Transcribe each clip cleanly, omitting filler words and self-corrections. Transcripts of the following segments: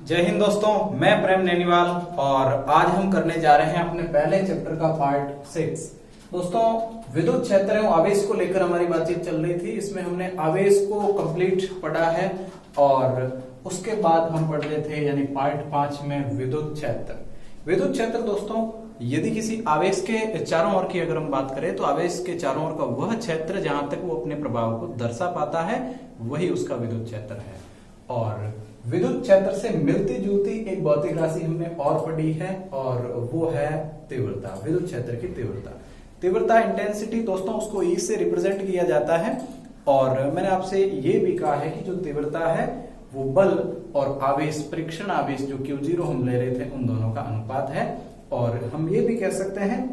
जय हिंद दोस्तों, मैं प्रेम नैनीवाल और आज हम करने जा रहे हैं अपने पहले चैप्टर का पार्ट 6। दोस्तों, विद्युत क्षेत्र एवं आवेश को लेकर हमारी बातचीत चल रही थी। इसमें हमने आवेश को कंप्लीट पढ़ा है और उसके बाद हम पढ़ रहे थे यानी पार्ट 5 में विद्युत क्षेत्र। विद्युत क्षेत्र दोस्तों, यदि किसी आवेश के चारों ओर की अगर हम बात करें तो आवेश के चारों ओर का वह क्षेत्र जहां तक वो अपने प्रभाव को दर्शा पाता है वही उसका विद्युत क्षेत्र है। और विद्युत क्षेत्र से मिलती जुलती एक भौतिक राशि हमने और पढ़ी है और वो है तीव्रता। विद्युत क्षेत्र की तीव्रता इंटेंसिटी दोस्तों, उसको ई से रिप्रेजेंट किया जाता है। और मैंने आपसे ये भी कहा है कि जो तीव्रता है वो बल और आवेश, परीक्षण आवेश जो Q0 हम ले रहे थे, उन दोनों का अनुपात है। और हम ये भी कह सकते हैं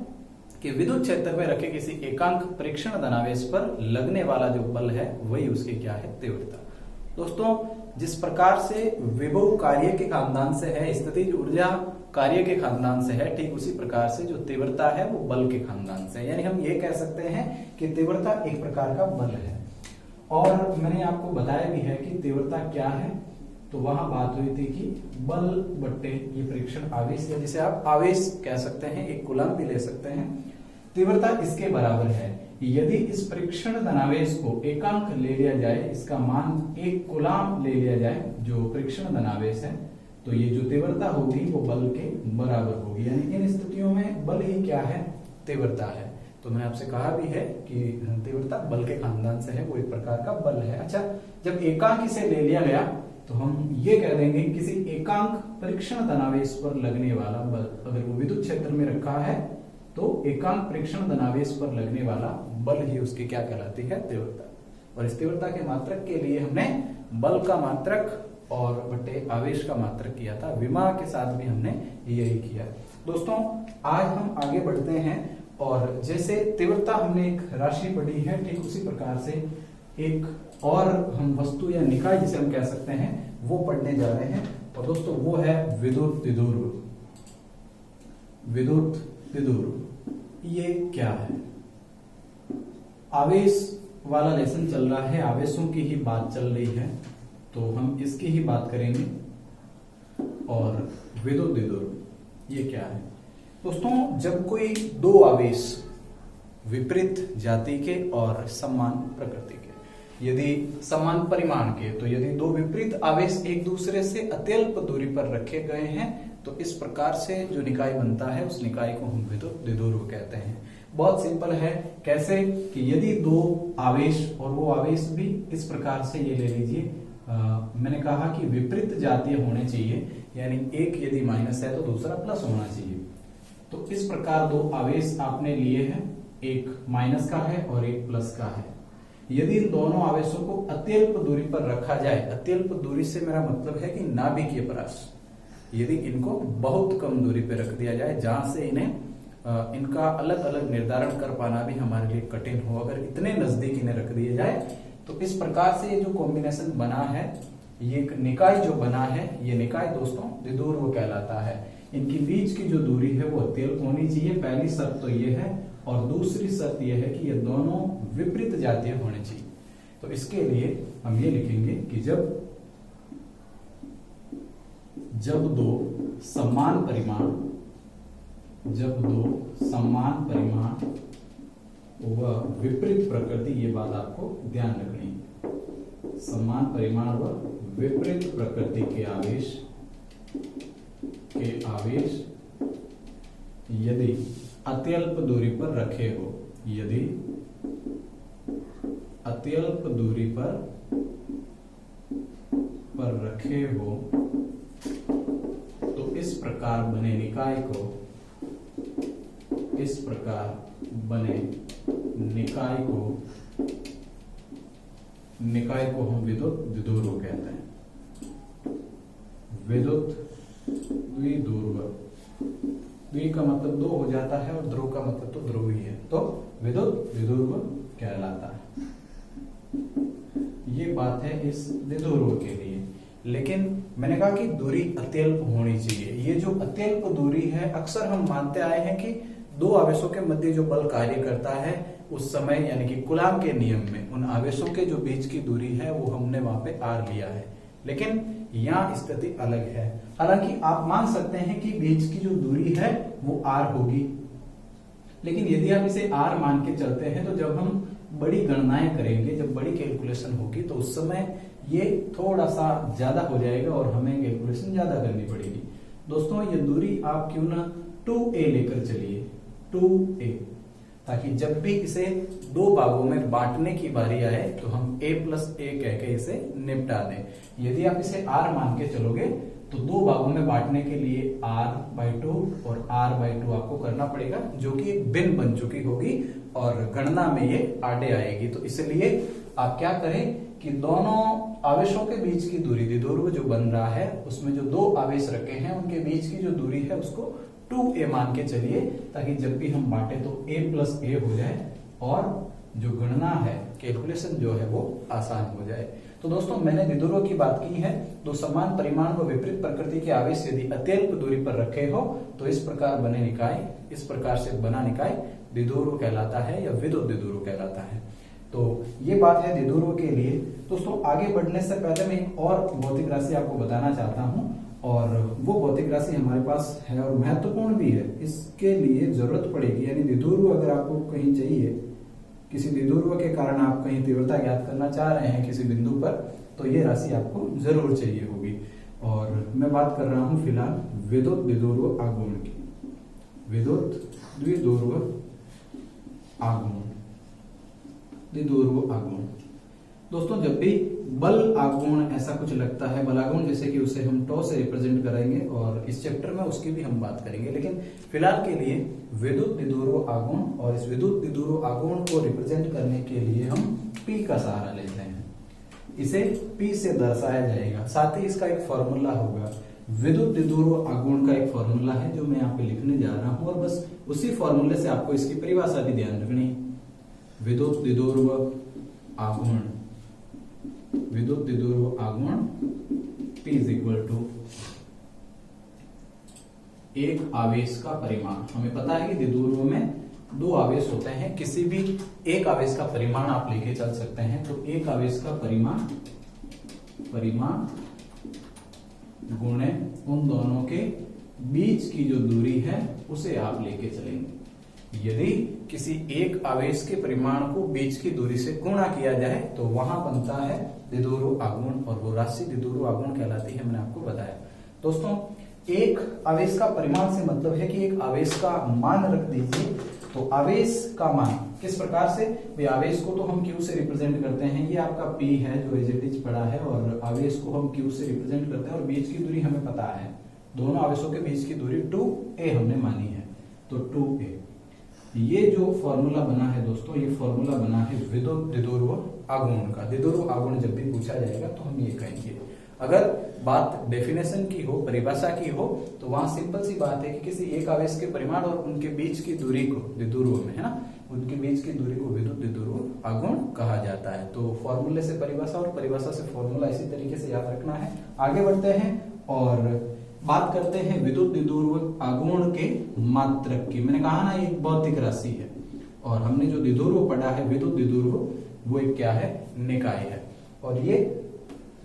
कि विद्युत क्षेत्र में रखे किसी एकांक परीक्षण धनावेश पर लगने वाला जो बल है वही उसकी क्या है, तीव्रता। दोस्तों, जिस प्रकार से विभव कार्य के खानदान से है, स्थितिज ऊर्जा कार्य के खानदान से है, ठीक उसी प्रकार से जो तीव्रता है वो बल के खानदान से है। यानी हम ये कह सकते हैं कि तीव्रता एक प्रकार का बल है। और मैंने आपको बताया भी है कि तीव्रता क्या है, तो वहां बात हुई थी कि बल बट्टे ये परीक्षण आवेश, या जिसे आप आवेश कह सकते हैं, एक कूलम भी ले सकते हैं। तीव्रता इसके बराबर है यदि इस परीक्षण धनावेश को एकांक ले लिया जाए, इसका मान एक कूलम ले लिया जाए जो परीक्षण धनावेश है, तो ये जो तीव्रता होगी वो बल के बराबर होगी। यानी इन स्थितियों में बल ही क्या है, तीव्रता है। तो मैंने आपसे कहा भी है कि तीव्रता बल के खानदान से है, वो एक प्रकार का बल है। अच्छा, जब एकांक इसे ले लिया गया तो हम ये कह देंगे किसी एकांक परीक्षण धनावेश पर लगने वाला बल, अगर वो विद्युत क्षेत्र में रखा है तो एकांक परीक्षण धनावेश पर लगने वाला बल ही उसकी क्या कहलाती है, तीव्रता। और इस तीव्रता के मात्रक के लिए हमने बल का मात्रक और बटे आवेश का मात्रक किया था। विमा के साथ भी हमने यही किया। दोस्तों, आज हम आगे बढ़ते हैं और जैसे तीव्रता हमने एक राशि पढ़ी है, ठीक उसी प्रकार से एक और हम वस्तु या निकाय जिसे हम कह सकते हैं वो पढ़ने जा रहे हैं। और दोस्तों, वो है विद्युत द्विध्रुव। विद्युत द्विध्रुव ये क्या है? आवेश वाला लेसन चल रहा है, आवेशों की ही बात चल रही है, तो हम इसकी ही बात करेंगे। और विद्युत द्विध्रुव ये क्या है? दोस्तों, जब कोई दो आवेश विपरीत जाति के और समान प्रकृति के, यदि समान परिमाण के, तो यदि दो विपरीत आवेश एक दूसरे से अत्यल्प दूरी पर रखे गए हैं तो इस प्रकार से जो निकाय बनता है उस निकाय को हम विद्युत द्विध्रुव कहते हैं। बहुत सिंपल है। कैसे कि यदि दो आवेश, और वो आवेश भी इस प्रकार से ये ले लीजिए, मैंने कहा कि विपरीत जातीय होने चाहिए, यानी एक यदि माइनस है तो दूसरा प्लस होना चाहिए। तो इस प्रकार दो आवेश आपने लिए हैं, एक माइनस का है और एक प्लस का है। यदि इन दोनों आवेशों को अत्यल्प दूरी पर रखा जाए, अत्यल्प दूरी से मेरा मतलब है कि नाभिकीय परास, यदि इनको बहुत कम दूरी पर रख दिया जाए जहां से इन्हें इनका अलग अलग निर्धारण कर पाना भी हमारे लिए कठिन हो, अगर इतने नजदीक इन्हें रख दिए जाए तो इस प्रकार से ये जो कॉम्बिनेशन बना है, ये निकाय जो बना है, ये निकाय दोस्तों द्विध्रुव कहलाता है। इनकी बीच की जो दूरी है वो अत्यल्प होनी चाहिए, पहली शर्त तो ये है। और दूसरी शर्त यह है कि ये दोनों विपरीत जातीय होने चाहिए। तो इसके लिए हम ये लिखेंगे कि जब दो समान परिमाण व विपरीत प्रकृति, ये बात आपको ध्यान रखनी है, समान परिमाण व विपरीत प्रकृति के आवेश यदि अत्यल्प दूरी पर रखे हो, यदि अत्यल्प दूरी पर रखे हो तो इस प्रकार बने निकाय को हम विद्युत द्विध्रुव कहते हैं। विद्युत द्विध्रुव, द्वि का मतलब दो हो जाता है और ध्रुव का मतलब तो ध्रुव ही है, तो विद्युत द्विध्रुव कहलाता है। ये बात है इस द्विध्रुव के लिए। लेकिन मैंने कहा कि दूरी अत्यल्प होनी चाहिए। ये जो अत्यल्प दूरी है, अक्सर हम मानते आए हैं कि दो आवेशों के मध्य जो बल कार्य करता है उस समय, यानी कि कूलॉम के नियम में उन आवेशों के जो बीच की दूरी है वो हमने वहां पे आर लिया है। लेकिन या स्थिति अलग है। हालांकि आप मान सकते हैं कि बीच की जो दूरी है वो r होगी, लेकिन यदि आप इसे r मान के चलते हैं तो जब हम बड़ी गणनाएं करेंगे, जब बड़ी कैलकुलेशन होगी तो उस समय ये थोड़ा सा ज्यादा हो जाएगा और हमें कैलकुलेशन ज्यादा करनी पड़ेगी। दोस्तों ये दूरी आप क्यों ना 2a लेकर चलिए, 2a, ताकि जब भी इसे दो भागों में बांटने की बारी आए तो हम a प्लस a कह के इसे निपटा दें। यदि आप इसे r मान के चलोगे तो दो भागों में बांटने के लिए r/2 और r/2 आपको करना पड़ेगा, जो कि एक भिन्न बन चुकी होगी और गणना में ये आड़े आएगी। तो इसलिए आप क्या करें कि दोनों आवेशों के बीच की दूरी, द्विध्रुव जो बन रहा है उसमें जो दो आवेश रखे हैं उनके बीच की जो दूरी है उसको 2a मान के चलिए, ताकि जब भी हम बांटे तो a प्लस a हो जाए और जो गणना है, कैलकुलेशन जो है वो आसान हो जाए। तो दोस्तों मैंने द्विध्रुव की बात की है। दो समान परिमाण व विपरीत प्रकृति के आवेश यदि अत्यल्प दूरी पर रखे हो तो इस प्रकार बने निकाय, इस प्रकार से बना निकाय द्विध्रुव कहलाता है या विद्युत द्विध्रुव कहलाता है। तो ये बात है द्विध्रुव के लिए। दोस्तों आगे बढ़ने से पहले मैं एक और भौतिक राशि आपको बताना चाहता हूँ, और वो भौतिक राशि हमारे पास है और महत्वपूर्ण भी है। इसके लिए जरूरत पड़ेगी, यानी द्विध्रुव अगर आपको कहीं चाहिए, किसी द्विध्रुव के कारण आप कहीं तीव्रता ज्ञात करना चाह रहे हैं किसी बिंदु पर, तो ये राशि आपको जरूर चाहिए होगी। और मैं बात कर रहा हूं फिलहाल विद्युत द्विध्रुव आघूर्ण की, विद्युत द्विध्रुव आघूर्ण, द्विध्रुव आघूर्ण। दोस्तों जब भी बल आघूर्ण ऐसा कुछ लगता है, बल आघूर्ण जैसे कि उसे हम टॉ से रिप्रेजेंट करेंगे और इस चैप्टर में उसकी भी हम बात करेंगे, लेकिन फिलहाल के लिए विद्युत द्विध्रुव आघूर्ण, और इस विद्युत द्विध्रुव आघूर्ण को रिप्रेजेंट करने के लिए हम P का सहारा लेते हैं। इसे P से दर्शाया जाएगा, साथ ही इसका एक फॉर्मूला होगा। विद्युत द्विध्रुव आघूर्ण का एक फॉर्मूला है जो मैं यहाँ पे लिखने जा रहा हूँ, और बस उसी फॉर्मूले से आपको इसकी परिभाषा भी ध्यान रखनी है। विद्युत द्विध्रुव आघूर्ण, विद्युत द्विध्रुव आघूर्ण P इज इक्वल टू एक आवेश का परिमाण। हमें पता है कि द्विध्रुव में दो आवेश होते हैं, किसी भी एक आवेश का परिमाण आप लेके चल सकते हैं। तो एक आवेश का परिमाण गुणे उन दोनों के बीच की जो दूरी है उसे आप लेके चलेंगे। यदि किसी एक आवेश के परिमाण को बीच की दूरी से गुणा किया जाए तो वहां बनता है द्विध्रुव आघूर्ण, और वो राशि द्विध्रुव आघूर्ण कहलाती है, मैंने आपको बताया। दोस्तों एक आवेश का परिमाण से मतलब है कि एक आवेश का मान रख दीजिए। तो आवेश का मान किस प्रकार से, भाई आवेश को तो हम Q से रिप्रेजेंट करते हैं, ये आपका P है जो एज इट इज पड़ा है, और आवेश को हम Q से रिप्रेजेंट करते हैं और बीच की दूरी हमें पता है, दोनों आवेशों के बीच की दूरी 2a हमने मानी है। तो 2a, ये जो फॉर्मूला बना है दोस्तों, ये फॉर्मूला बना है विद्युत द्विध्रुव आघूर्ण का। द्विध्रुव आघूर्ण जब भी पूछा जाएगा तो हम ये कहेंगे। अगर बात डेफिनेशन की हो, परिभाषा की हो, तो वहां सिंपल सी बात है कि किसी एक आवेश के परिमाण और उनके बीच की दूरी को, द्विध्रुव में है ना, उनके बीच की दूरी को विद्युत द्विध्रुव आघूर्ण कहा जाता है। तो फॉर्मूले से परिभाषा और परिभाषा से फॉर्मूला इसी तरीके से याद रखना है। आगे बढ़ते हैं और बात करते हैं विद्युत द्विध्रुव आघूर्ण के मात्रक की। मैंने कहा ना एक भौतिक राशि है, और हमने जो द्विध्रुव पढ़ा है विद्युत द्विध्रुव, वो एक क्या है, निकाय है, और ये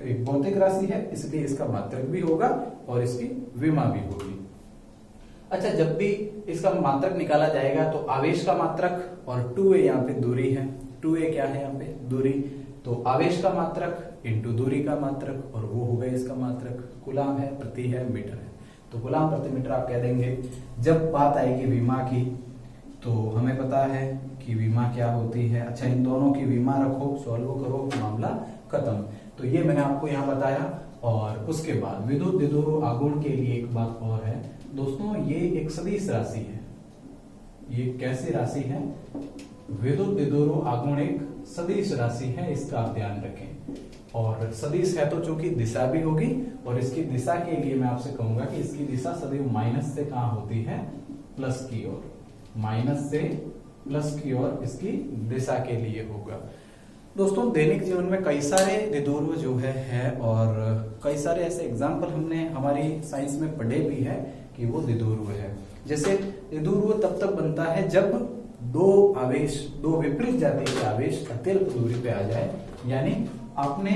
एक भौतिक राशि है, इसलिए इसका मात्रक भी होगा और इसकी विमा भी होगी। अच्छा, जब भी इसका मात्रक निकाला जाएगा तो आवेश का मात्रक और 2a यहाँ पे दूरी है, 2a क्या है यहाँ पे, दूरी, तो आवेश का मात्रक इंटू दूरी का मात्रक, और वो हो गया इसका मात्रक। कूलाम है, प्रति है, मीटर है, तो कूलाम प्रति मीटर आप कह देंगे। जब बात आएगी विमा की तो हमें पता है कि विमा क्या होती है। अच्छा, इन दोनों की विमा रखो, सॉल्व करो, मामला खत्म। तो ये मैंने आपको यहाँ बताया। और उसके बाद विद्युत द्विध्रुव आघूर्ण के लिए एक बात और है दोस्तों, ये एक सदिश राशि है। ये कैसी राशि है, विद्युत द्विध्रुव आघूर्ण एक सदिश राशि है, इसका आप ध्यान रखें। और सदिश है तो चूंकि दिशा भी होगी, और इसकी दिशा के लिए मैं आपसे कहूंगा कि इसकी दिशा सदैव माइनस से कहां होती है, प्लस की ओर, माइनस से प्लस की ओर इसकी दिशा के लिए होगा। दोस्तों दैनिक जीवन में कई सारे द्विध्रुव जो है और कई सारे ऐसे एग्जाम्पल हमने हमारी साइंस में पढ़े भी है कि वो द्विध्रुव है। जैसे द्विध्रुव तब तक बनता है जब दो आवेश, दो विपरीत जाति के आवेश अत्यल्प दूरी पे आ जाए, यानी आपने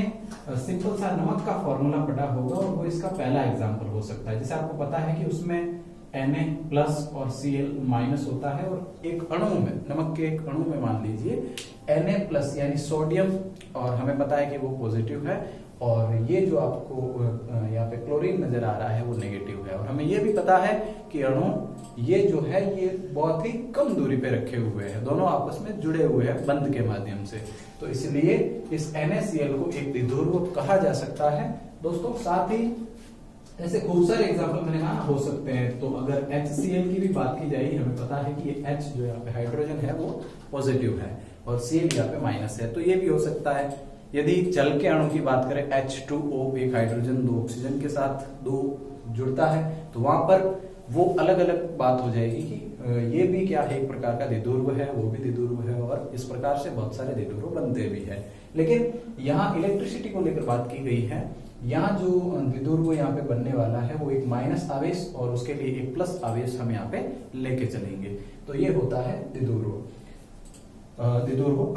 सिंपल सा नमक का फॉर्मूला पढ़ा होगा और वो इसका पहला एग्जांपल हो सकता है। जैसे आपको पता है कि उसमें Na+ और Cl- होता है और एक अणु में, नमक के एक अणु में मान लीजिए Na+ यानी सोडियम, और हमें पता है कि वो पॉजिटिव है, और ये जो आपको यहाँ पे क्लोरीन नजर आ रहा है वो नेगेटिव है। और हमें ये भी पता है कि अणु ये जो है ये बहुत ही कम दूरी पे रखे हुए हैं, दोनों आपस में जुड़े हुए हैं बंध के माध्यम से, तो इसलिए इस NaCl को एक द्विध्रुव कहा जा सकता है दोस्तों। साथ ही ऐसे खूब सारे एग्जाम्पल मैंने कहा हो सकते हैं। तो अगर HCl की भी बात की जाएगी, हमें पता है कि ये H जो यहाँ पे हाइड्रोजन है वो पॉजिटिव है और Cl यहाँ पे माइनस है, तो ये भी हो सकता है। यदि जल के अणु की बात करें, H2O एक हाइड्रोजन 2 ऑक्सीजन के साथ 2 जुड़ता है, तो वहां पर वो अलग अलग बात हो जाएगी कि ये भी क्या है, एक प्रकार का द्विध्रुव है, वो भी द्विध्रुव है, और इस प्रकार से बहुत सारे द्विध्रुव बनते भी है। लेकिन यहाँ इलेक्ट्रिसिटी को लेकर बात की गई है। यहाँ जो द्विध्रुव यहाँ पे बनने वाला है वो एक माइनस आवेश और उसके लिए एक प्लस आवेश हम यहाँ पे लेके चलेंगे, तो ये होता है द्विध्रुव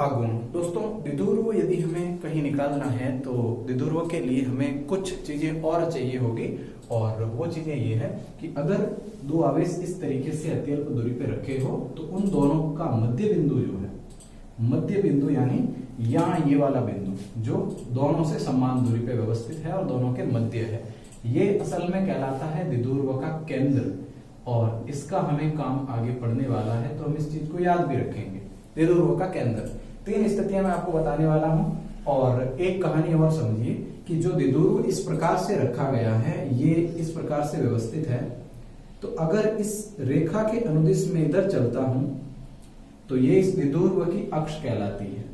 आगुण। दोस्तों द्विध्रुव यदि हमें कहीं निकालना है तो द्विध्रुव के लिए हमें कुछ चीजें और चाहिए होगी, और वो चीजें ये है कि अगर दो आवेश इस तरीके से अत्यल्प दूरी पे रखे हो तो उन दोनों का मध्य बिंदु जो है, मध्य बिंदु यानी यहाँ ये वाला बिंदु जो दोनों से समान दूरी पे व्यवस्थित है और दोनों के मध्य है, ये असल में कहलाता है द्विध्रुव का केंद्र। और इसका हमें काम आगे पढ़ने वाला है, तो हम इस चीज को याद भी रखेंगे। द्विध्रुव का केंद्र 3 स्थितियां मैं आपको बताने वाला हूं, और एक कहानी और समझिए कि जो द्विध्रुव इस प्रकार से रखा गया है, ये इस प्रकार से व्यवस्थित है, तो अगर इस रेखा के अनुदिश में इधर चलता हूं तो ये इस द्विध्रुव की अक्ष कहलाती है,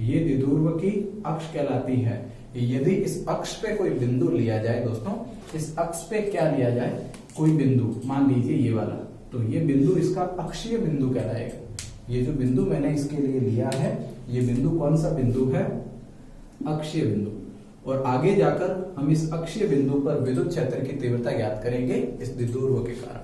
ये द्विध्रुव की अक्ष कहलाती है। यदि इस अक्ष पे कोई बिंदु लिया जाए दोस्तों, इस अक्ष पे क्या लिया जाए, कोई बिंदु मान लीजिए ये वाला, तो ये बिंदु इसका अक्षीय बिंदु कहलाएगा। ये जो बिंदु मैंने इसके लिए लिया है, ये बिंदु कौन सा बिंदु है, अक्षीय बिंदु। और आगे जाकर हम इस अक्षीय बिंदु पर विद्युत क्षेत्र की तीव्रता ज्ञात करेंगे इस द्विध्रुव के कारण।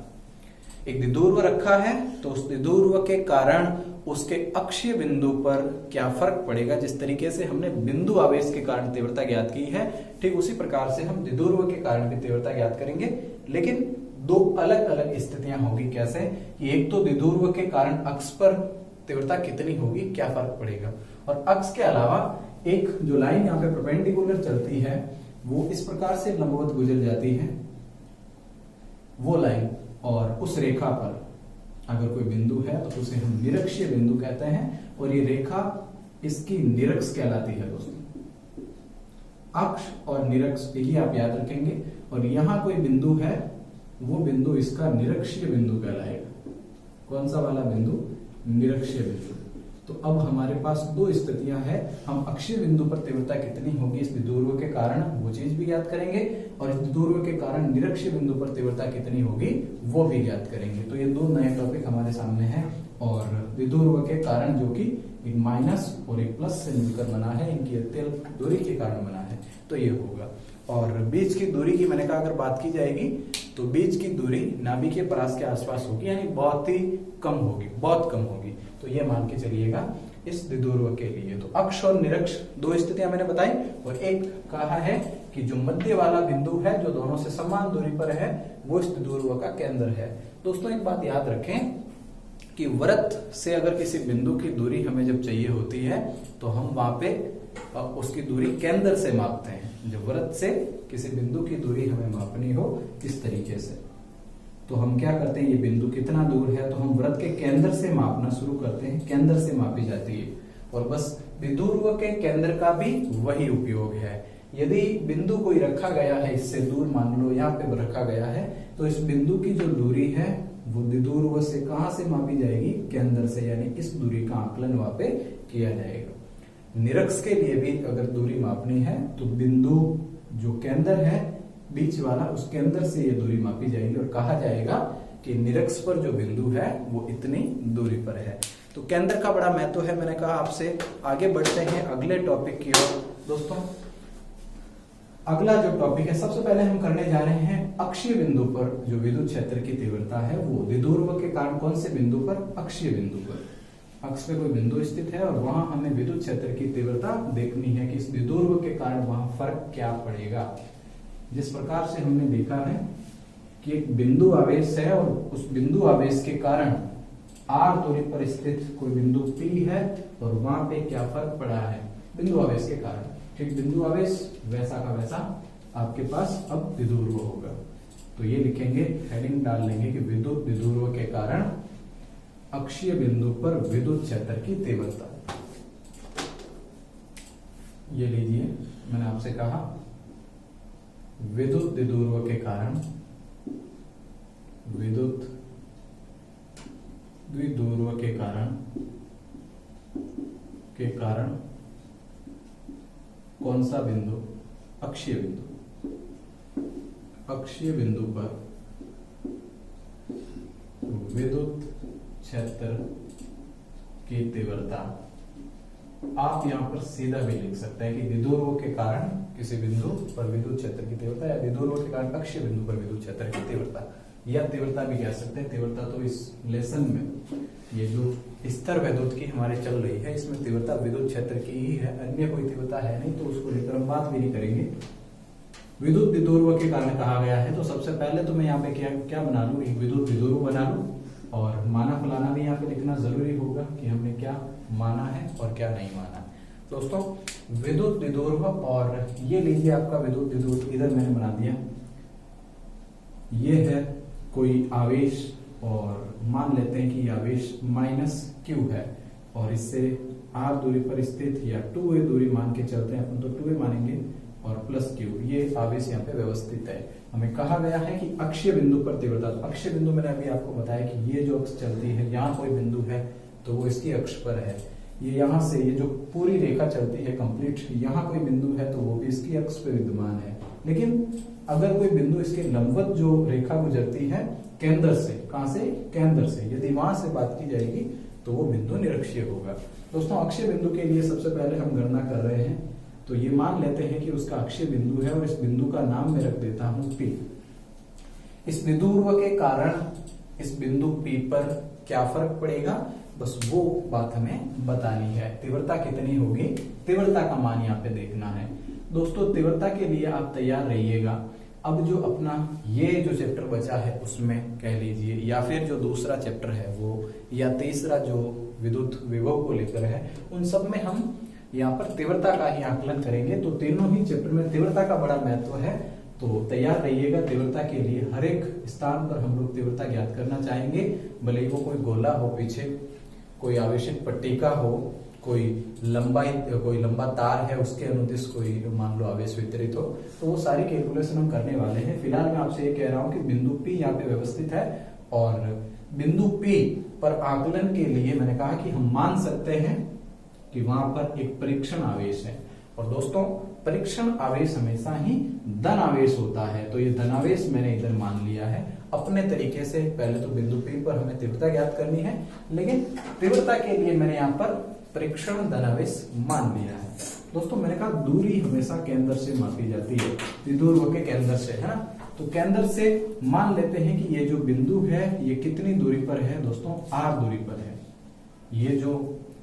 एक द्विध्रुव रखा है तो उस द्विध्रुव के कारण उसके अक्षीय बिंदु पर क्या फर्क पड़ेगा, जिस तरीके से हमने बिंदु आवेश के कारण तीव्रता ज्ञात की है, ठीक उसी प्रकार से हम द्विध्रुव के कारण भी तीव्रता ज्ञात करेंगे। लेकिन दो अलग अलग स्थितियां होगी। कैसे कि एक तो द्विध्रुव के कारण अक्ष पर तीव्रता कितनी होगी, क्या फर्क पड़ेगा, और अक्ष के अलावा एक जो लाइन यहाँ पे परपेंडिकुलर चलती है वो इस प्रकार से लंबवत गुजर जाती है वो लाइन, और उस रेखा पर अगर कोई बिंदु है तो उसे हम निरक्षीय बिंदु कहते हैं, और ये रेखा इसकी निरक्ष कहलाती है दोस्तों। अक्ष और निरक्ष यही आप याद रखेंगे, और यहां कोई बिंदु है वो बिंदु इसका निरक्षीय बिंदु कहलाएगा। कौन सा वाला बिंदु, निरक्षीय बिंदु। तो अब हमारे पास दो स्थितियां हैं, हम अक्षीय बिंदु पर तीव्रता कितनी होगी इस द्विध्रुव के कारण वो चीज भी ज्ञात करेंगे, और इस द्विध्रुव के कारण निरक्षीय बिंदु पर तीव्रता कितनी होगी वो भी ज्ञात करेंगे। तो ये दो नए टॉपिक हमारे सामने हैं, और द्विध्रुव के कारण जो कि एक माइनस और एक प्लस से मिलकर बना है, इनकी अत्यल्प दूरी के कारण बना है, तो ये होगा। और बीच की दूरी की मैंने कहा अगर बात की जाएगी तो बीच की दूरी नाभिकीय परास के आसपास होगी, यानी बहुत ही कम होगी, बहुत कम होगी, तो ये मान के चलिएगा इस द्विध्रुव के लिए। तो अक्ष और निरक्ष दो स्थितियां मैंने बताई, और एक कहा है कि जो मध्य वाला बिंदु है जो दोनों से समान दूरी पर है वो इस द्विध्रुव का केंद्र है। दोस्तों एक बात याद रखें कि वृत्त से अगर किसी बिंदु की दूरी हमें जब चाहिए होती है तो हम वहां पे उसकी दूरी केंद्र से मापते हैं। जब वृत्त से किसी बिंदु की दूरी हमें मापनी हो इस तरीके से, तो हम क्या करते हैं, ये बिंदु कितना दूर है तो हम वृत्त के केंद्र से मापना शुरू करते हैं, केंद्र से मापी जाती है। और बस द्विध्रुव के केंद्र का भी वही उपयोग है। यदि बिंदु कोई रखा गया है इससे दूर, मान लो यहाँ पे रखा गया है, तो इस बिंदु की जो दूरी है वो द्विध्रुव से कहां से मापी जाएगी, केंद्र से, यानी इस दूरी का आकलन वहां पे किया जाएगा। निरक्ष के लिए भी अगर दूरी मापनी है तो बिंदु जो केंद्र है बीच वाला, उस केंद्र से ये दूरी मापी जाएगी और कहा जाएगा कि निरक्ष पर जो बिंदु है वो इतनी दूरी पर है। तो केंद्र का बड़ा महत्व है। मैंने कहा आपसे आगे बढ़ते हैं अगले टॉपिक की ओर। दोस्तों अगला जो टॉपिक है, सबसे पहले हम करने जा रहे हैं अक्षीय बिंदु पर जो विद्युत क्षेत्र की तीव्रता है वो द्विध्रुव के कारण कौन से बिंदु पर, अक्षीय बिंदु पर। अक्ष पे कोई बिंदु स्थित है और वहां हमें विद्युत क्षेत्र की तीव्रता देखनी है कि इस विदुर्व के कारण वहां फर्क क्या पड़ेगा। जिस प्रकार से हमने देखा है कि एक बिंदु आवेश है और उस बिंदु आवेश के कारण r दूरी पर स्थित कोई बिंदु P है और वहां पे क्या फर्क पड़ा है बिंदु आवेश के कारण। ठीक, बिंदु आवेश वैसा का वैसा आपके पास अब विदुर्व होगा। तो ये लिखेंगे, हेडिंग डाल लेंगे कि विद्युत विदुर्व के कारण अक्षीय बिंदु पर विद्युत क्षेत्र की तीव्रता। ये लीजिए, मैंने आपसे कहा विद्युत विदुर्व के कारण, विद्युत द्विध्रुव के कारण कौन सा बिंदु, अक्षीय बिंदु, अक्षीय बिंदु पर विद्युत क्षेत्र की तीव्रता। आप यहां पर सीधा भी लिख सकते हैं कि विदुर्व के कारण किसी बिंदु पर विद्युत क्षेत्र की तीव्रता या विदुर्व के कारण अक्षीय बिंदु पर विद्युत क्षेत्र की तीव्रता, या तीव्रता भी कह सकते हैं। तीव्रता तो इस लेसन में ये जो स्तर विद्युत की हमारे चल रही है इसमें तीव्रता विद्युत क्षेत्र की ही है, अन्य कोई तीव्रता है नहीं, तो उसको लेकर हम बात भी नहीं करेंगे। विद्युत विदुर्व के कारण कहा गया है, तो सबसे पहले तो मैं यहाँ पे क्या बना लूं, एक विद्युत विदुर्व बना लूं और माना फलाना भी यहाँ पे लिखना जरूरी होगा कि हमने क्या माना है और क्या नहीं माना। दोस्तों विद्युत विदुर्व, और ये लीजिए आपका विद्युत विदुर्व, इधर मैंने बना दिया, ये है कोई आवेश और मान लेते हैं कि आवेश -q है और इससे r दूरी पर स्थित या 2a दूरी मान के चलते हैं अपन, तो 2a मानेंगे और +q, ये आवेश यहाँ पे व्यवस्थित है। हमें कहा गया है कि अक्षीय बिंदु पर तीव्रता, तो अक्षीय बिंदु मैंने अभी आपको बताया कि ये जो अक्ष चलती है, यहाँ कोई बिंदु है तो वो इसकी अक्ष पर है, ये यहाँ से ये जो पूरी रेखा चलती है कंप्लीट, यहाँ कोई बिंदु है तो वो भी इसकी अक्ष पे विद्यमान है। लेकिन अगर कोई बिंदु इसके लंबवत जो रेखा गुजरती है केंद्र से, कहां से, केंद्र से, यदि वहां से बात की जाएगी तो वो बिंदु निरक्षीय होगा। दोस्तों अक्षीय बिंदु के लिए सबसे पहले हम गणना कर रहे हैं, तो ये मान लेते हैं कि उसका अक्षीय बिंदु है और इस बिंदु का नाम मैं रख देता हूं P। इस विदुर्व के कारण इस बिंदु P पर क्या फर्क पड़ेगा, बस वो बात हमें बतानी है। तीव्रता कितनी होगी, तीव्रता का मान यहाँ पे देखना है। दोस्तों तीव्रता के लिए आप तैयार रहिएगा। अब जो अपना ये जो चैप्टर बचा है उसमें कह लीजिए, या फिर जो दूसरा चैप्टर है वो, या तीसरा जो विद्युत विभव को लेकर है, उन सब में हम यहाँ पर तीव्रता का ही आकलन करेंगे। तो तीनों ही चैप्टर में तीव्रता का बड़ा महत्व है, तो तैयार रहिएगा। तीव्रता के लिए हर एक स्थान पर हम लोग तीव्रता ज्ञात करना चाहेंगे, भले ही वो कोई गोला हो, पीछे कोई आवेशित पट्टिका हो, कोई लंबा तार है, उसके अनुदिश कोई मान लो आवेश वितरित हो, तो वो सारी कैलकुलेशन हम करने वाले हैं। फिलहाल मैं आपसे ये कह रहा हूं कि बिंदु P यहाँ पे व्यवस्थित है और बिंदु P पर आकलन के लिए मैंने कहा कि हम मान सकते हैं कि वहां पर एक परीक्षण आवेश है। और दोस्तों परीक्षण आवेश हमेशा ही धन आवेश होता है, तो ये धन आवेश मैंने इधर मान लिया है अपने तरीके से। पहले तो बिंदु P पर हमें तीव्रता ज्ञात करनी है, लेकिन तीव्रता के लिए मैंने यहाँ पर परीक्षण धनावेश मान लिया है। दोस्तों मैंने कहा दूरी हमेशा केंद्र से मापी जाती है, विदुर्व के केंद्र से, है ना। तो केंद्र से मान लेते हैं कि ये जो बिंदु है ये कितनी दूरी पर है दोस्तों, r दूरी पर है। ये जो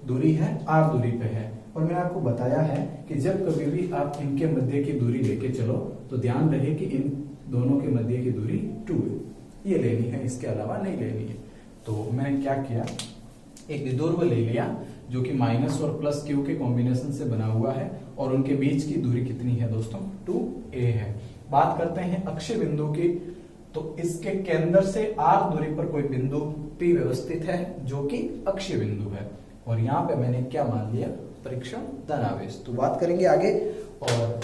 दूरी है r दूरी पे है, और मैंने आपको बताया है कि जब कभी भी आप इनके मध्य की दूरी लेके चलो तो ध्यान रहे कि इन दोनों के मध्य की दूरी 2 ये लेनी है, इसके अलावा नहीं लेनी है। तो मैंने क्या किया, एक विदुर्व ले लिया जो कि माइनस और प्लस क्यू के कॉम्बिनेशन से बना हुआ है, और उनके बीच की दूरी कितनी है दोस्तों, 2a है। बात करते हैं अक्षीय बिंदु की, तो इसके केंद्र से r दूरी पर कोई बिंदु P व्यवस्थित है जो कि अक्षीय बिंदु है, और यहाँ पे मैंने क्या मान लिया, परीक्षण धनावेश। तो बात करेंगे आगे, और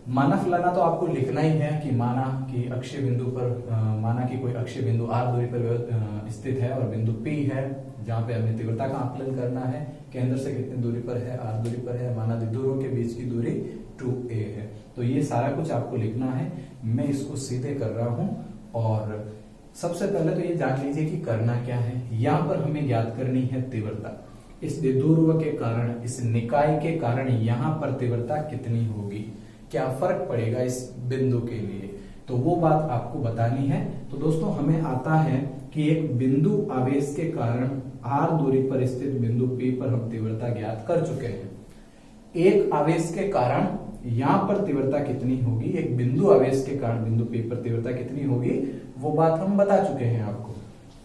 माना फलाना तो आपको लिखना ही है कि माना कि अक्षीय बिंदु पर माना कि कोई अक्षीय बिंदु r दूरी पर स्थित है और बिंदु P है जहां पे हमें तीव्रता का आकलन करना है, केंद्र से कितनी दूरी पर है, r दूरी पर है, माना द्विध्रुवों के बीच की दूरी 2a है। तो ये सारा कुछ आपको लिखना है, मैं इसको सीधे कर रहा हूं। और सबसे पहले तो ये जान लीजिए कि करना क्या है, यहाँ पर हमें ज्ञात करनी है तीव्रता। इस द्विध्रुव के कारण, इस निकाय के कारण यहाँ पर तीव्रता कितनी होगी, क्या फर्क पड़ेगा इस बिंदु के लिए, तो वो बात आपको बतानी है। तो दोस्तों हमें आता है कि एक बिंदु आवेश के कारण r दूरी पर स्थित बिंदु P पर हम तीव्रता ज्ञात कर चुके हैं। एक आवेश के कारण यहां पर तीव्रता कितनी होगी, एक बिंदु आवेश के कारण बिंदु P पर तीव्रता कितनी होगी, वो बात हम बता चुके हैं आपको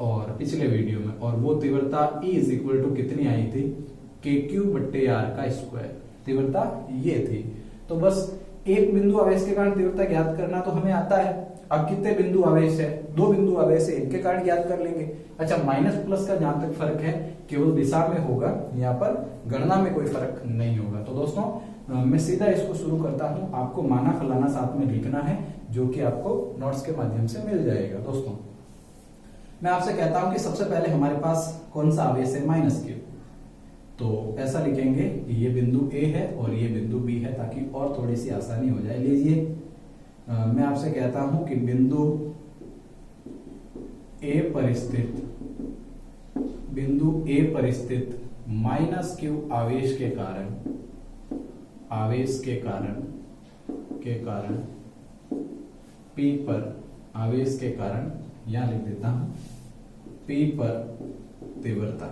और पिछले वीडियो में। और वो तीव्रता E इज इक्वल टू कितनी आई थी, KQ/R का स्क्वायर, तीव्रता ये थी। तो बस एक बिंदु आवेश के कारण तीव्रता ज्ञात करना तो हमें आता है। अब कितने बिंदु आवेश है, दो बिंदु आवेश है, इनके कारण ज्ञात कर लेंगे। अच्छा, माइनस प्लस का जहां तक फर्क है केवल दिशा में होगा, यहाँ पर गणना में कोई फर्क नहीं होगा। तो दोस्तों मैं सीधा इसको शुरू करता हूं, आपको माना फलाना साथ में लिखना है जो कि आपको नोट्स के माध्यम से मिल जाएगा। दोस्तों मैं आपसे कहता हूं कि सबसे पहले हमारे पास कौन सा आवेश है, -Q। तो ऐसा लिखेंगे कि ये बिंदु A है और ये बिंदु B है, ताकि और थोड़ी सी आसानी हो जाए। लीजिए मैं आपसे कहता हूं कि बिंदु A पर स्थित -Q आवेश के कारण P पर आवेश के कारण यहां लिख देता हूं P पर तीव्रता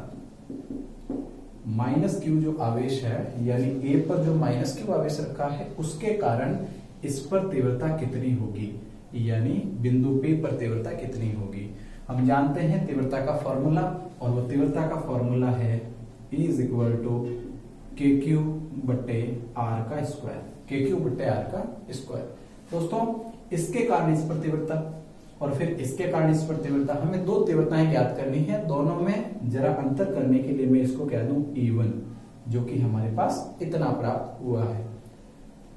-Q जो आवेश है, यानी A पर जो -Q आवेश रखा है उसके कारण इस पर तीव्रता कितनी होगी, यानी बिंदु P पर तीव्रता कितनी होगी। हम जानते हैं तीव्रता का फॉर्मूला, और वो तीव्रता का फॉर्मूला है E is equal to KQ/R का स्क्वायर, KQ/R का स्क्वायर। दोस्तों इसके कारण इस पर तीव्रता और फिर इसके कारण इस पर तीव्रता, हमें दो तीव्रताएं ज्ञात करनी है। दोनों में जरा अंतर करने के लिए मैं इसको कह दूं E1, जो कि हमारे पास इतना प्राप्त हुआ है।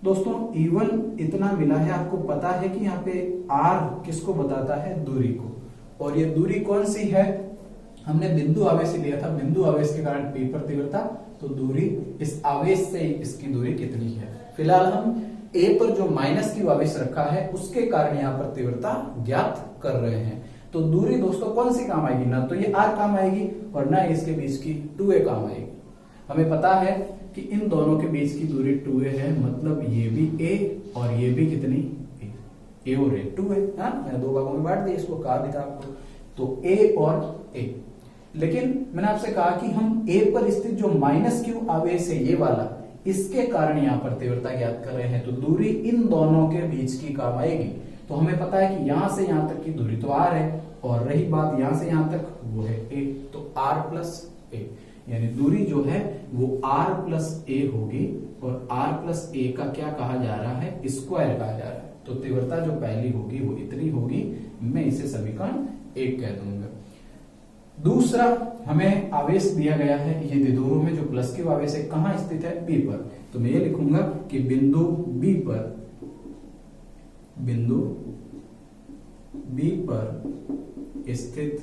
दोस्तों E1 इतना मिला है, आपको पता है कि यहाँ पे R किसको बताता है, दूरी को, और ये दूरी कौन सी है, हमने बिंदु आवेश लिया था, बिंदु आवेश के कारण P पर तीव्रता, तो दूरी इस आवेश से इसकी दूरी कितनी है। फिलहाल हम A पर जो -Q आवेश रखा है उसके कारण यहाँ पर तीव्रता ज्ञात कर रहे हैं। तो दूरी दोस्तों कौन सी काम आएगी, ना तो ये R काम आएगी और ना इसके बीच की 2A काम आएगी। हमें पता है कि इन दोनों के बीच की दूरी 2A है, मतलब ये भी A और ये भी कितनी A और A 2A। मैंने दो भागों में बांट दिया, इसको कहा भी था आपको, तो A और A। लेकिन मैंने आपसे कहा कि हम A पर स्थित जो -Q आवेश है ये वाला, इसके कारण यहाँ पर तीव्रता ज्ञात कर रहे हैं, तो दूरी इन दोनों के बीच की काम आएगी। तो हमें पता है कि यहां से यहां तक की दूरी तो R है, और रही बात यहां से यहां तक, वो है A, तो R प्लस A, यानी दूरी जो है वो R प्लस A होगी, और R प्लस A का क्या कहा जा रहा है, स्क्वायर कहा जा रहा है। तो तीव्रता जो पहली होगी वो इतनी होगी, मैं इसे समीकरण 1 कह दूंगा। दूसरा, हमें आवेश दिया गया है ये द्विध्रुव में जो +Q आवेश है कहां स्थित है, B पर, तो मैं ये लिखूंगा कि बिंदु B पर स्थित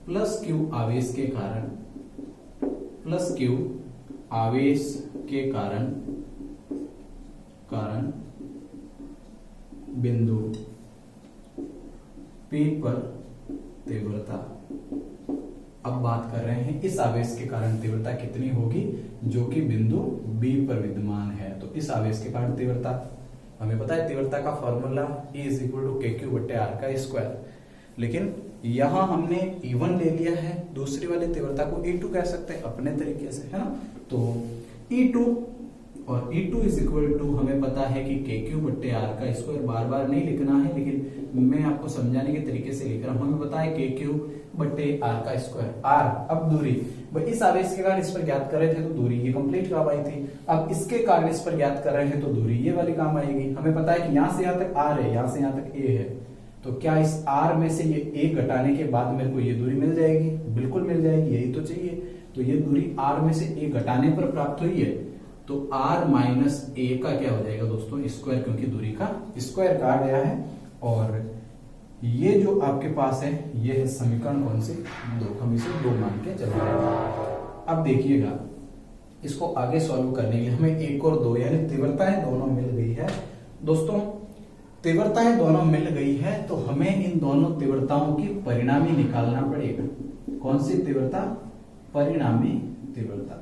+Q आवेश के कारण बिंदु P पर तीव्रता। अब बात कर रहे हैं इस आवेश के कारण तीव्रता कितनी होगी, जो कि बिंदु B पर विद्यमान है। तो इस आवेश के कारण तीव्रता, हमें पता है तीव्रता का formula E is equal to KQ/R का स्क्वायर, लेकिन यहां हमने E1 ले लिया है, दूसरी वाली तीव्रता को E2 कह सकते हैं अपने तरीके से, है ना। तो E2 और E2 इज इक्वल टू, हमें पता है कि KQ/R का स्क्वायर, बार बार नहीं लिखना है लेकिन मैं आपको समझाने के तरीके से लिख रहा हूं। हमें पता है KQ/R का स्क्वायर, R। अब दूरी इस आवेश के कारण इस पर ज्ञात कर रहे थे, तो दूरी ये कंप्लीट काम आई थी। अब इसके कारण इस पर ज्ञात कर रहे हैं, तो दूरी ये वाली काम आएगी। हमें पता है कि यहां से यहां तक R है, यहां से यहां तक A है, तो क्या इस R में से ये A घटाने के बाद मेरे को ये दूरी मिल जाएगी, बिल्कुल मिल जाएगी, यही तो चाहिए। तो ये दूरी R में से A घटाने पर प्राप्त हुई है, तो R माइनस A का क्या हो जाएगा दोस्तों, स्क्वायर, क्योंकि दूरी का स्क्वायर कहा गया है। और ये जो आपके पास है ये है समीकरण कौन सी, 2, हम इसे 2 मान के चल रहे हैं। अब देखिएगा, इसको आगे सॉल्व करने के लिए हमें 1 और 2 यानी तीव्रताएं दोनों मिल गई है। दोस्तों तीव्रताएं दोनों मिल गई है, तो हमें इन दोनों तीव्रताओं की परिणामी निकालना पड़ेगा। कौन सी तीव्रता, परिणामी तीव्रता।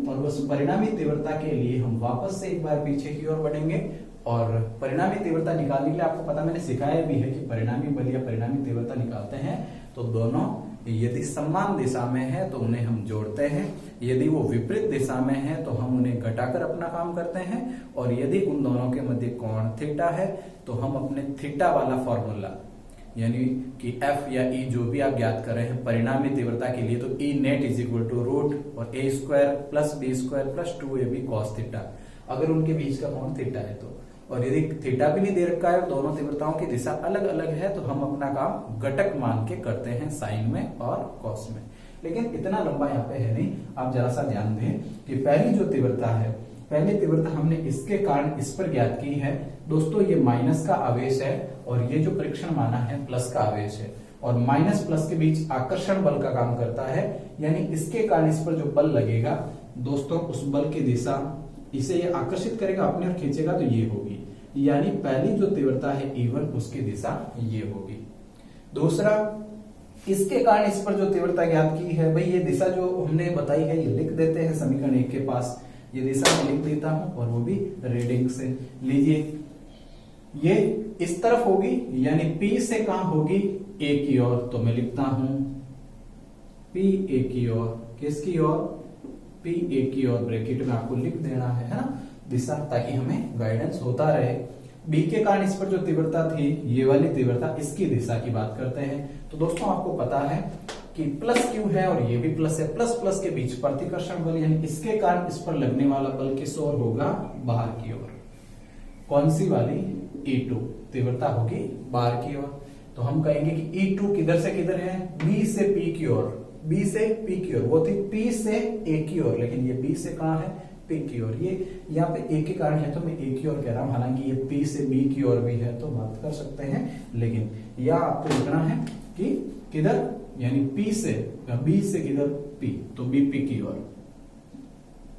और उस परिणामी तीव्रता के लिए हम वापस से एक बार पीछे की ओर बढ़ेंगे, और परिणामी तीव्रता निकालने के लिए आपको पता मैंने सिखाया भी है कि परिणामी बल या परिणामी तीव्रता निकालते हैं तो दोनों यदि समान दिशा में है तो उन्हें हम जोड़ते हैं, यदि वो विपरीत दिशा में है तो हम उन्हें घटाकर अपना काम करते हैं, और यदि उन दोनों के मध्य कोण थीटा है तो हम अपने थीटा वाला फॉर्मूला यानी कि एफ या ई जो भी आप ज्ञात कर रहे हैं परिणामी तीव्रता के लिए, तो E net is equal to root और A square plus B square plus 2ab cos theta, अगर उनके बीच का कोण थीटा है तो। और यदि थीटा भी नहीं दे रखा है और दोनों तीव्रताओं की दिशा अलग अलग है तो हम अपना काम घटक मान के करते हैं साइन में और कॉस में। लेकिन इतना लंबा यहाँ पे है नहीं, आप जरा सा ध्यान दें कि पहली जो तीव्रता है, पहली तीव्रता हमने इसके कारण इस पर ज्ञात की है। दोस्तों ये माइनस का आवेश है और ये जो परीक्षण माना है प्लस का आवेश है, और माइनस प्लस के बीच आकर्षण बल का काम करता है, यानी इसके कारण इस पर जो बल लगेगा दोस्तों उस बल की दिशा इसे ये आकर्षित करेगा अपने और खींचेगा तो ये होगी, यानी पहली जो तीव्रता है E1 उसकी दिशा ये होगी। दूसरा, इसके कारण इस पर जो तीव्रता ज्ञात की है, भाई ये दिशा जो हमने बताई है ये लिख देते हैं समीकरण 1 के पास, ये दिशा मैं लिख देता हूं और वो भी रीडिंग से। लीजिए ये इस तरफ होगी, यानी P से कहां होगी, A की ओर, तो मैं लिखता हूं P A की ओर, किसकी ओर, P A की ओर, ब्रैकेट में आपको लिख देना है ना दिशा, ताकि हमें गाइडेंस होता रहे। B के कारण इस पर जो तीव्रता थी ये वाली तीव्रता, इसकी दिशा की बात करते हैं। तो दोस्तों आपको पता है कि प्लस क्यू है और ये भी प्लस है, प्लस प्लस के बीच प्रतिकर्षण बल, यानी इसके कारण इस पर लगने वाला बल किस ओर होगा, बाहर की ओर। कौन सी वाली, E2 तीव्रता होगी बाहर की ओर। तो हम कहेंगे कि E2 किधर से किधर है, B से P की ओर, B से P की ओर, वो थी P से A की ओर, लेकिन ये B से कहां है, P की ओर। ये यहाँ पे A के कारण है तो मैं A की ओर कह रहा हूं, हालांकि ये P से B की ओर भी है तो बात कर सकते हैं, लेकिन यह आपको लिखना है कि किधर, यानी P से B से किधर, P, तो BP की ओर,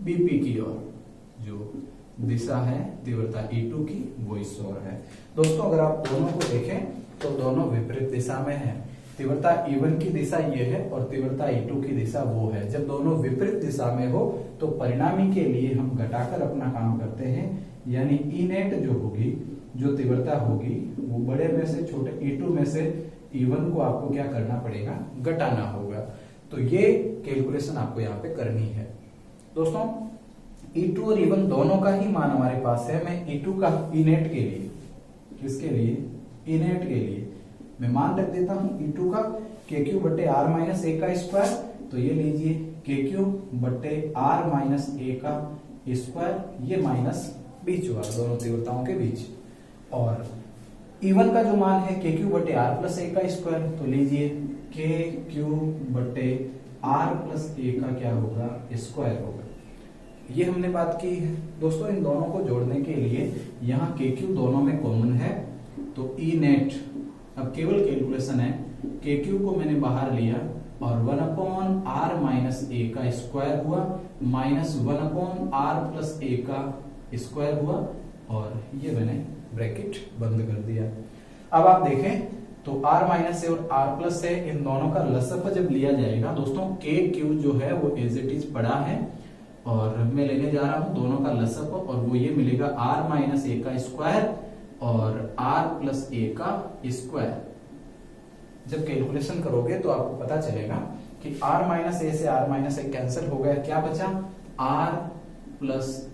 BP की ओर जो दिशा है तीव्रता E2 की वो इस ओर है। दोस्तों अगर आप दोनों को देखें तो दोनों विपरीत दिशा में है, तीव्रता E1 की दिशा ये है और तीव्रता E2 की दिशा वो है। जब दोनों विपरीत दिशा में हो तो परिणामी के लिए हम घटाकर अपना काम करते हैं, यानी E नेट जो होगी, जो तीव्रता होगी वो बड़े में से छोटे E2 में से E1 को आपको क्या करना पड़ेगा, घटाना होगा। तो ये कैलकुलेशन आपको यहाँ पे करनी है। दोस्तों E2 और E1 दोनों का ही मान हमारे पास है। मैं E2 का E नेट के लिए, किसके लिए, E नेट के लिए मैं मान रख देता हूं E2 का KQ बट्टे R माइनस A का स्क्वायर, तो ये लीजिए KQ बट्टे R माइनस A का स्क्वायर, ये माइनस बीच हुआ दोनों तीव्रताओं के बीच, और E1 का जो मान है KQ बट्टे R प्लस A का स्क्वायर, तो लीजिए KQ बट्टे R प्लस A का क्या होगा, स्क्वायर होगा। ये हमने बात की है। दोस्तों इन दोनों को जोड़ने के लिए यहाँ KQ दोनों में कॉमन है, तो E नेट अब केवल कैलकुलेशन है, KQ को मैंने बाहर लिया और 1 अपॉन R माइनस A का स्क्वायर हुआ minus 1 upon R plus A का स्क्वायर हुआ, और ये मैंने ब्रैकेट बंद कर दिया। अब आप देखें तो R माइनस A और R प्लस A इन दोनों का लसअप जब लिया जाएगा दोस्तों, KQ जो है वो एज इट इज पड़ा है और मैं लेने जा रहा हूं दोनों का लसअप, और वो ये मिलेगा R माइनस A का स्क्वायर और R प्लस A का स्क्वायर। जब कैलकुलेशन करोगे तो आपको पता चलेगा कि R माइनस A से R माइनस A कैंसिल हो गया, क्या बचा, R प्लस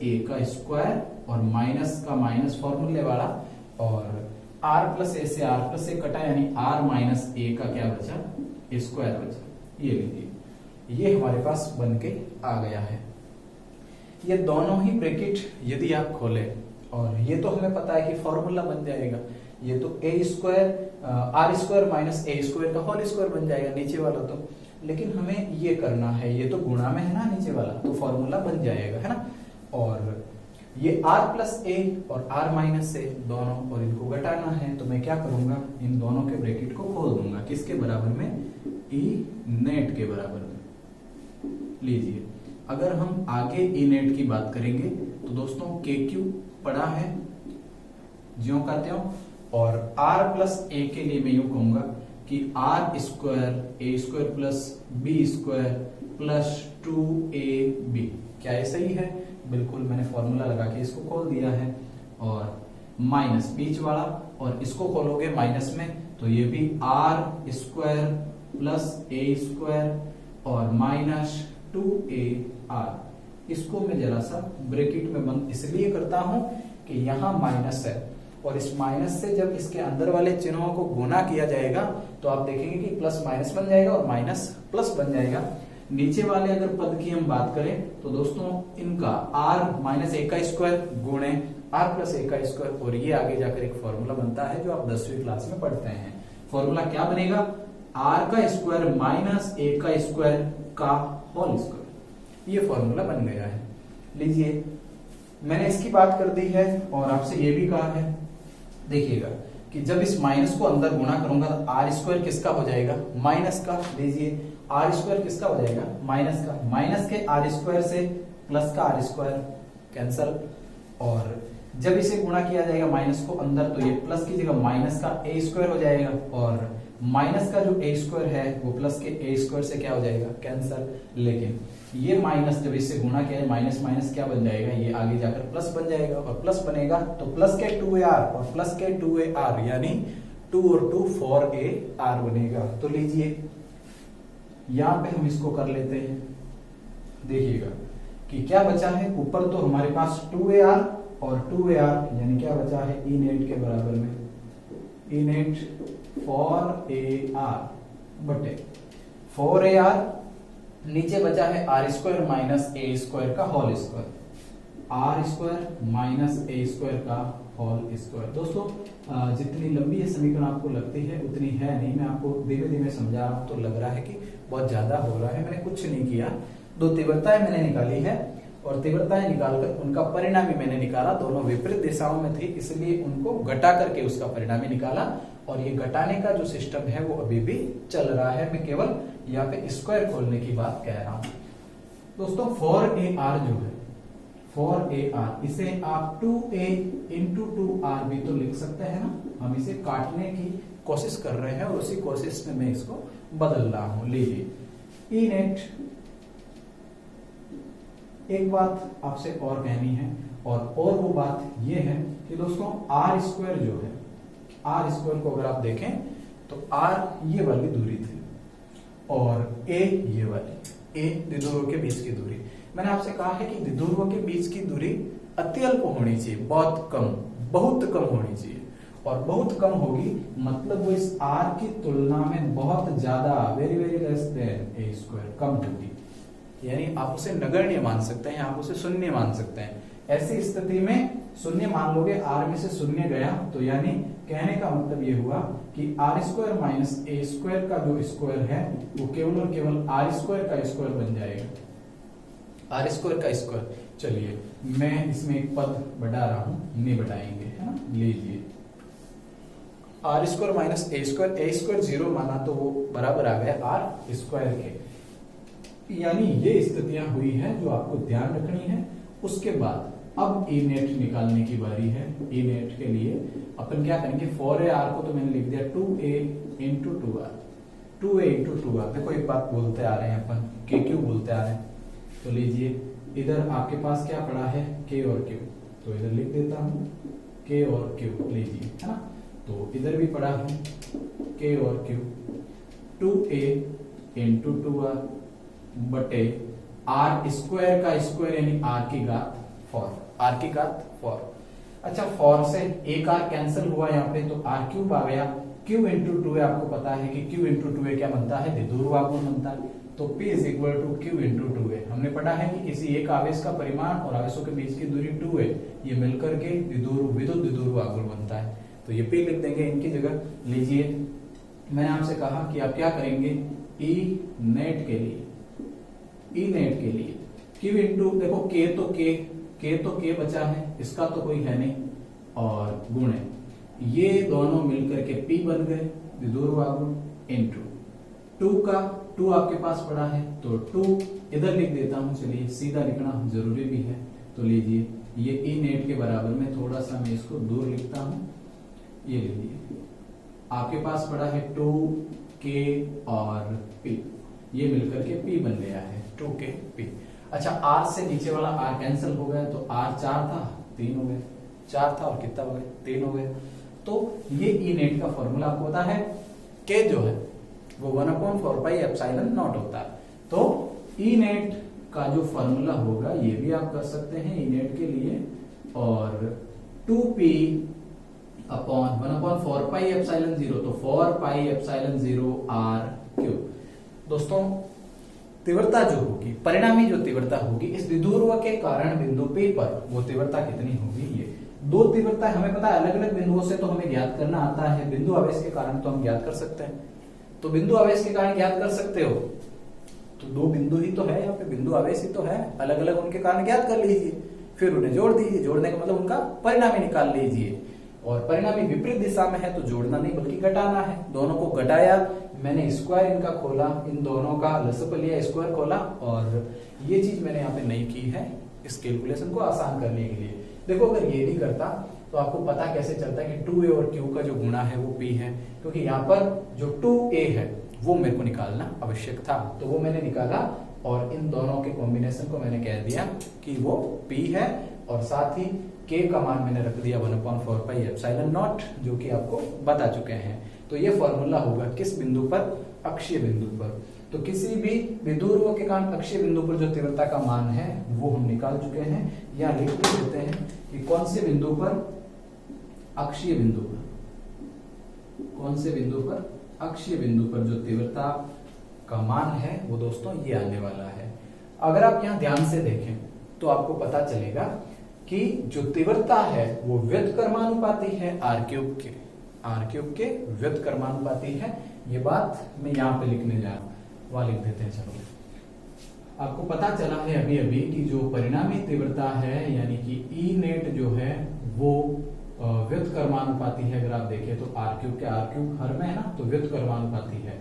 A का स्क्वायर और माइनस का माइनस फॉर्मूले वाला, और R प्लस A से R प्लस A कटा, यानी R माइनस A का क्या बचा, स्क्वायर बचा। ये लीजिए, ये हमारे पास बन के आ गया है। ये दोनों ही ब्रैकेट यदि आप खोलें, और ये तो हमें पता है कि फॉर्मूला बन जाएगा, ये तो A square R square minus A square का होल स्क्वायर बन जाएगा नीचे वाला तो, लेकिन हमें ये करना है, ये तो गुणा में है ना नीचे वाला, तो फॉर्मूला बन जाएगा, है ना। और ये R प्लस A और R माइनस A दोनों, और इनको घटाना है, तो मैं क्या करूंगा, इन दोनों के ब्रैकेट को खोल दूंगा, किसके बराबर में, E नेट के बराबर में। लीजिए अगर हम आगे E नेट की बात करेंगे तो दोस्तों KQ पड़ा है ज्यों का त्यों, और R प्लस A के लिए मैं यूं कहूंगा कि R square A square plus B square plus 2AB, क्या ये सही है, बिल्कुल मैंने फॉर्मूला लगा के इसको खोल दिया है, और माइनस बीच वाला, और इसको खोलोगे माइनस में तो ये भी R square plus A square और माइनस 2ar। इसको मैं जरा सा ब्रैकेट में बंद इसलिए करता हूं कि यहां माइनस है और इस माइनस से जब इसके अंदर वाले चिन्हों को गुना किया जाएगा तो आप देखेंगे कि प्लस माइनस बन जाएगा और माइनस प्लस बन जाएगा। नीचे वाले अगर पद की हम बात करें तो दोस्तों इनका r माइनस ए का स्क्वायर गुणे r प्लस ए का स्क्वायर, और ये आगे जाकर एक फॉर्मूला बनता है जो आप 10वीं क्लास में पढ़ते हैं। फॉर्मूला क्या बनेगा? r का स्क्वायर माइनस ए का स्क्वायर का होल स्क्वायर। ये फॉर्मूला बन गया है। लीजिए मैंने इसकी बात कर दी है और आपसे ये भी कहा है, देखिएगा कि जब इस माइनस को अंदर गुणा करूंगा तो आर स्क्वायर किसका हो जाएगा? माइनस का। लीजिए आर स्क्वायर किसका हो जाएगा? माइनस का। माइनस के आर स्क्वायर से प्लस का आर स्क्वायर कैंसल, और जब इसे गुणा किया जाएगा माइनस को अंदर तो ये प्लस की जगह माइनस का ए स्क्वायर हो जाएगा, और माइनस का जो ए स्क्वायर है वो प्लस के ए स्क्वायर से क्या हो जाएगा? कैंसल। लेकिन ये माइनस जब इससे गुणा किया जाए माइनस माइनस क्या बन जाएगा? ये आगे जाकर प्लस बन जाएगा, और प्लस बनेगा तो प्लस के 2ar और प्लस के 2ar यानी 2 और 2 4ar बनेगा। तो लीजिए यहां पे हम इसको कर लेते हैं। देखिएगा कि क्या बचा है, ऊपर तो हमारे पास 2ar और 2ar यानी क्या बचा है? ई नेट के बराबर में ई नेट 4ar बटे 4ar, नीचे बचा है R square minus A square का whole square, R square minus A square का होल स्क्वायर। दोस्तों जितनी लंबी ये समीकरण आपको लगती है उतनी है नहीं, मैं आपको धीमे धीमे समझा रहा हूं तो लग रहा है कि बहुत ज्यादा हो रहा है। मैंने कुछ नहीं किया, दो तीव्रताएं मैंने निकाली है और तीव्रताएं निकालकर उनका परिणामी मैंने निकाला। दोनों विपरीत दिशाओं में थी इसलिए उनको घटा करके उसका परिणामी निकाला, और ये घटाने का जो सिस्टम है वो अभी भी चल रहा है। मैं केवल यहाँ पे स्क्वायर खोलने की बात कह रहा हूं। दोस्तों 4ar जो है 4ar, इसे आप 2a इंटू 2r भी तो लिख सकते हैं ना। हम इसे काटने की कोशिश कर रहे हैं और उसी कोशिश में मैं इसको बदल रहा हूं। लीजिए ई नेट, एक बात आपसे और कहनी है, और वो बात ये है कि दोस्तों आर स्क्वायर जो है, आर स्क्वायर को अगर आप देखें तो आर ये वाली दूरी थी और ए ये वाली, ए द्विध्रुव के बीच की दूरी। मैंने आपसे कहा है कि द्विध्रुव के बीच की दूरी अत्यल्प होनी चाहिए, बहुत कम होनी चाहिए, और बहुत कम होगी मतलब वो इस आर की तुलना में बहुत ज्यादा वेरी वेरी लेस देन ए स्क्वायर कम होगी, यानी आप उसे नगण्य मान सकते हैं, आप उसे शून्य मान सकते हैं। ऐसी स्थिति में शून्य मान लोगे, आर में से शून्य गया तो यानी कहने का मतलब ये हुआ कि R square minus A square का जो स्क्वायर है वो केवल और केवल आर स्क्वायर का स्क्वायर बन जाएगा, आर स्क्वायर का स्क्वायर। चलिए मैं इसमें एक पद बढ़ा रहा हूं, नहीं बढ़ाएंगे, है ना। लीजिए R square minus A square 0 माना तो वो बराबर आ गया आर स्क्वायर के, यानी ये स्थितियां हुई हैं जो आपको ध्यान रखनी है। उसके बाद अब ई नेट निकालने की बारी है। ई नेट के लिए अपन क्या करेंगे, 4ar को तो मैंने लिख दिया 2a into 2r, 2a into 2r। देखो एक बात बोलते आ रहे हैं अपन, के क्यू बोलते आ रहे हैं, तो लीजिए इधर आपके पास क्या पड़ा है, के और क्यू, तो इधर लिख देता हूं के और क्यू, लीजिए, है ना। तो इधर भी पड़ा है के और क्यू, 2a इंटू 2r बटे आर स्क्वायर का स्क्वायर यानी आर की घात 4, आर की घात 4। अच्छा 4 से एक आर कैंसिल हुआ यहाँ पे तो आर क्यूब आ गया। क्यू इंटू 2a आपको पता है कि क्यू इंटू 2a क्या बनता है, द्विध्रुव आघूर्ण बनता है। तो P is equal to Q into 2a। हमने पढ़ा है कि किसी एक आवेश का परिमाण और आवेशों के बीच की दूरी 2a, ये मिलकर के विद्युत द्विध्रुव आघूर्ण बनता है। तो ये P लिख देंगे इनकी जगह। लीजिए मैंने आपसे कहा कि आप क्या करेंगे, ई नेट के लिए, ई नेट के लिए क्यू इंटू, देखो के तो के बचा है, इसका तो कोई है नहीं, और गुणे ये दोनों मिलकर के P बन गए द्विध्रुव आघूर्ण इंटू 2 का 2 आपके पास पड़ा है तो 2 इधर लिख देता हूं। चलिए सीधा लिखना जरूरी भी है, तो लीजिए ये ई नेट के बराबर में थोड़ा सा मैं इसको दूर लिखता हूं। ये लीजिए आपके पास पड़ा है 2k और P, ये मिलकर के P बन गया है 2k P। अच्छा R से नीचे वाला R कैंसिल हो गया तो R 4 था 3 हो गए, 4 था और कितना हो गया 3 हो गया। तो ये ई नेट का फॉर्मूला आपको पता है, के जो है वो 1/4πε0 होता है। तो ई नेट का जो फॉर्मूला होगा ये भी आप कर सकते हैं ई नेट के लिए, और 2p अपॉन 1/4πε0, तो 4πε0 r3। दोस्तों तीव्रता जो होगी, परिणामी जो तीव्रता होगी इस द्विध्रुव के कारण बिंदु P पर, वो तीव्रता कितनी होगी? ये दो तीव्रता हमें पता है, अलग अलग बिंदुओं से तो हमें ज्ञात करना आता है, बिंदु आवेश के कारण तो हम ज्ञात कर सकते हैं। तो बिंदु आवेश के कारण ज्ञात कर सकते हो, तो दो बिंदु ही तो है यहाँ पे, बिंदु आवेश ही तो है, अलग अलग उनके कारण ज्ञात कर लीजिए, फिर उन्हें जोड़ दीजिए, जोड़ने का मतलब उनका परिणामी निकाल लीजिए। और परिणामी विपरीत दिशा में है तो जोड़ना नहीं बल्कि घटाना है। दोनों को घटाया, मैंने स्क्वायर इनका खोला, इन दोनों का लसप लिया, स्क्वायर खोला, और ये चीज मैंने यहाँ पे नहीं की है इस कैलकुलेशन को आसान करने के लिए। देखो अगर ये नहीं करता तो आपको पता कैसे चलता है कि 2a और q का जो गुणा है वो p है, क्योंकि यहाँ पर जो 2a है वो मेरे को निकालना आवश्यक था, तो वो मैंने निकाला, और इन दोनों के कॉम्बिनेशन को मैंने कह दिया कि वो p है, और साथ ही k का मान मैंने रख दिया 1/4πε0, जो कि आपको बता चुके हैं। तो ये फॉर्मूला होगा किस बिंदु पर? अक्षीय बिंदु पर। तो किसी भी द्विध्रुव के कारण अक्षीय बिंदु पर जो तीव्रता का मान है वो हम निकाल चुके हैं, या लिख देते हैं कि कौन से बिंदु पर? अक्षीय बिंदु पर। कौन से बिंदु पर? अक्षीय बिंदु पर जो तीव्रता का मान है वो दोस्तों ये आने वाला है। अगर आप यहाँ ध्यान से देखें तो आपको पता चलेगा कि जो तीव्रता है वो व्युत्क्रमानुपाती है r³ के, r³ के व्युत्क्रमानुपाती है। ये बात मैं यहाँ पे लिखने जा रहा हूं, वहां लिख देते हैं। चलो आपको पता चला है अभी अभी कि जो परिणामी तीव्रता है यानी कि ई नेट जो है वो व्युत्क्रमानुपाती है। अगर आप देखें तो r³ के r³ हर में है ना, तो व्युत्क्रमानुपाती है।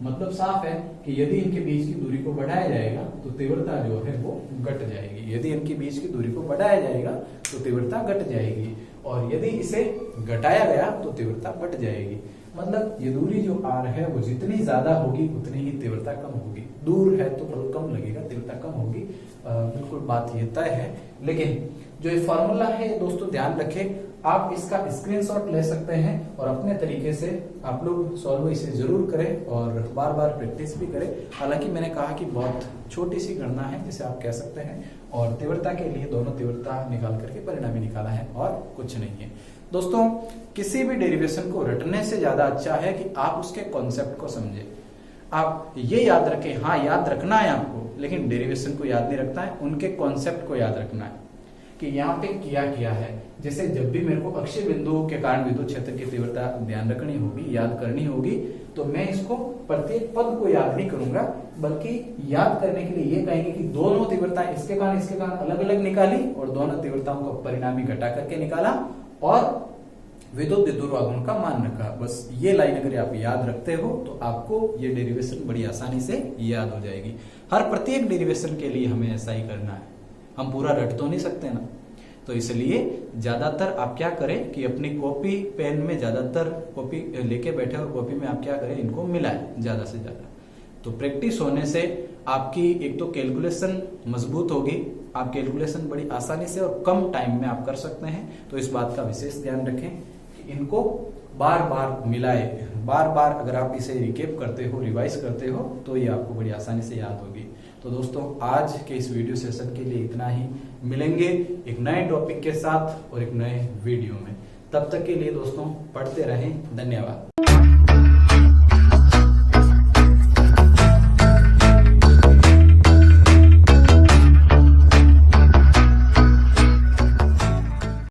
मतलब साफ है कि यदि इनके बीच की दूरी को बढ़ाया जाएगा तो तीव्रता जो है वो घट जाएगी। यदि इनके बीच की दूरी को बढ़ाया जाएगा तो तीव्रता घट जाएगी, और यदि इसे घटाया गया तो तीव्रता बढ़ जाएगी। मतलब ये दूरी जो r है वो जितनी ज्यादा होगी उतनी ही तीव्रता कम होगी। दूर है तो बल कम लगेगा, तीव्रता कम होगी, बिल्कुल बात ये तय है। लेकिन जो ये फॉर्मूला है दोस्तों ध्यान रखें, आप इसका स्क्रीनशॉट ले सकते हैं और अपने तरीके से आप लोग सॉल्व इसे जरूर करें और बार बार प्रैक्टिस भी करें। हालांकि मैंने कहा कि बहुत छोटी सी गणना है जिसे आप कह सकते हैं, और तीव्रता के लिए दोनों तीव्रता निकाल करके परिणामी निकाला है और कुछ नहीं है। दोस्तों किसी भी डेरिवेशन को रटने से ज्यादा अच्छा है कि आप उसके कॉन्सेप्ट को समझें। आप ये याद रखें, हाँ याद रखना है आपको, लेकिन डेरिवेशन को याद नहीं रखना है, उनके कॉन्सेप्ट को याद रखना है कि यहाँ पे क्या है। जैसे जब भी मेरे को अक्षीय बिंदुओं के कारण विद्युत क्षेत्र की तीव्रता ध्यान रखनी होगी, याद करनी होगी, तो मैं इसको प्रत्येक पद को याद नहीं करूंगा, बल्कि याद करने के लिए ये कहेंगे कि दोनों तीव्रता इसके कारण अलग अलग निकाली, और दोनों तीव्रताओं को परिणामी घटा करके निकाला, और विद्युत द्विध्रुवागुण का मान रखा। बस ये लाइन अगर आप याद रखते हो तो आपको ये डेरिवेशन बड़ी आसानी से याद हो जाएगी। हर प्रत्येक डेरिवेशन के लिए हमें ऐसा ही करना है, हम पूरा रट तो नहीं सकते ना। तो इसलिए ज्यादातर आप क्या करें कि अपनी कॉपी पेन में ज्यादातर कॉपी लेके बैठे और कॉपी में आप क्या करें, इनको मिलाएं ज्यादा से ज्यादा। तो प्रैक्टिस होने से आपकी एक तो कैलकुलेशन मजबूत होगी, आप कैलकुलेशन बड़ी आसानी से और कम टाइम में आप कर सकते हैं। तो इस बात का विशेष ध्यान रखें कि इनको बार बार मिलाए, बार बार अगर आप इसे रिकेप करते हो, रिवाइज करते हो, तो ये आपको बड़ी आसानी से याद होगी। तो दोस्तों आज के इस वीडियो सेशन के लिए इतना ही। मिलेंगे एक नए टॉपिक के साथ और एक नए वीडियो में। तब तक के लिए दोस्तों पढ़ते रहें। धन्यवाद।